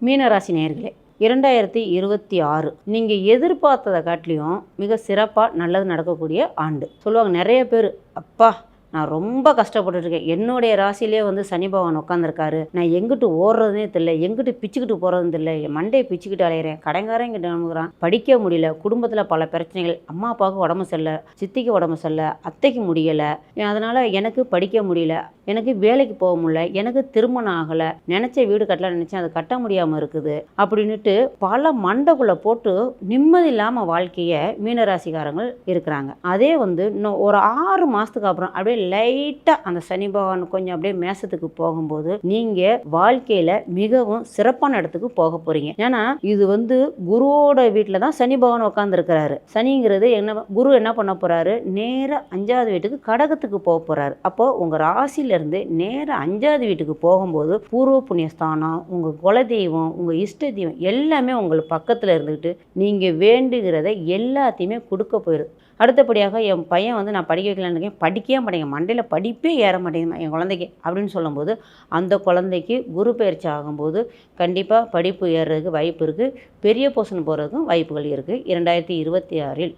மீனராசி நேயர்களே, 2026 நீங்கள் எதிர்பார்த்ததை காட்டிலையும் மிக சிறப்பாக நல்லது நடக்கக்கூடிய ஆண்டு. சொல்லுவாங்க நிறைய பேர், அப்பா நான் ரொம்ப கஷ்டப்பட்டுருக்கேன், என்னுடைய ராசியிலே சனி பகவான் உட்காந்துருக்காரு, நான் எங்கிட்டு ஓடுறதுனே தெரியல, எங்கிட்டு பிச்சுக்கிட்டு போகிறதுன்னு தெரியல, என் மண்டையை பிச்சுக்கிட்டு அலையிறேன், கடைங்காரன் கிட்ட அனுப்புகிறான், படிக்க முடியல, குடும்பத்தில் பல பிரச்சனைகள், அம்மா அப்பாவுக்கு உடம்பு சரியில்லை, சித்திக்கு உடம்பு சரியில்லை, அத்தைக்கு முடியலை, அதனால் எனக்கு படிக்க முடியல, எனக்கு வேலைக்கு போக முடியல, எனக்கு திருமணம் ஆகலை, நினச்ச வீடு கட்டலாம் நினச்சேன் அது கட்ட முடியாமல் இருக்குது அப்படின்ட்டு பல மண்டைக்குள்ளே போட்டு நிம்மதி இல்லாமல் வாழ்க்கையை மீனராசிக்காரங்கள் இருக்கிறாங்க. அதே இன்னும் ஒரு 6 மாதத்துக்கு அப்புறம் அப்படியே லைட்டாக அந்த சனி பகவான் கொஞ்சம் அப்படியே மேசத்துக்கு போகும்போது நீங்கள் வாழ்க்கையில் மிகவும் சிறப்பான இடத்துக்கு போக போகிறீங்க. ஏன்னா இது குருவோட வீட்டில் தான் சனி பகவான் உட்காந்துருக்கிறாரு. சனிங்கிறது என்ன, குரு என்ன பண்ண போகிறாரு, நேராக 5வது வீட்டுக்கு கடகத்துக்கு போக போகிறாரு. அப்போது உங்கள் ராசியிலேருந்து நேராக 5வது வீட்டுக்கு போகும்போது பூர்வ புண்ணியஸ்தானம், உங்கள் குலதெய்வம், உங்கள் இஷ்ட தெய்வம் எல்லாமே உங்களுக்கு பக்கத்தில் இருந்துக்கிட்டு நீங்கள் வேண்டுகிறத எல்லாத்தையுமே கொடுக்க போயிடுது. அடுத்தபடியாக என் பையன் நான் படிக்க வைக்கலான்னு இருக்கேன், படிக்கவே மாட்டேங்க, மண்டையில் படிப்பே ஏற மாட்டேங்குது என் குழந்தைக்கு அப்படின்னு சொல்லும்போது அந்த குழந்தைக்கு குரு பயிற்சி ஆகும்போது கண்டிப்பாக படிப்பு ஏறுறதுக்கு வாய்ப்பு இருக்குது, பெரிய போர்ஷன் போகிறதுக்கும் வாய்ப்புகள் இருக்குது 2026.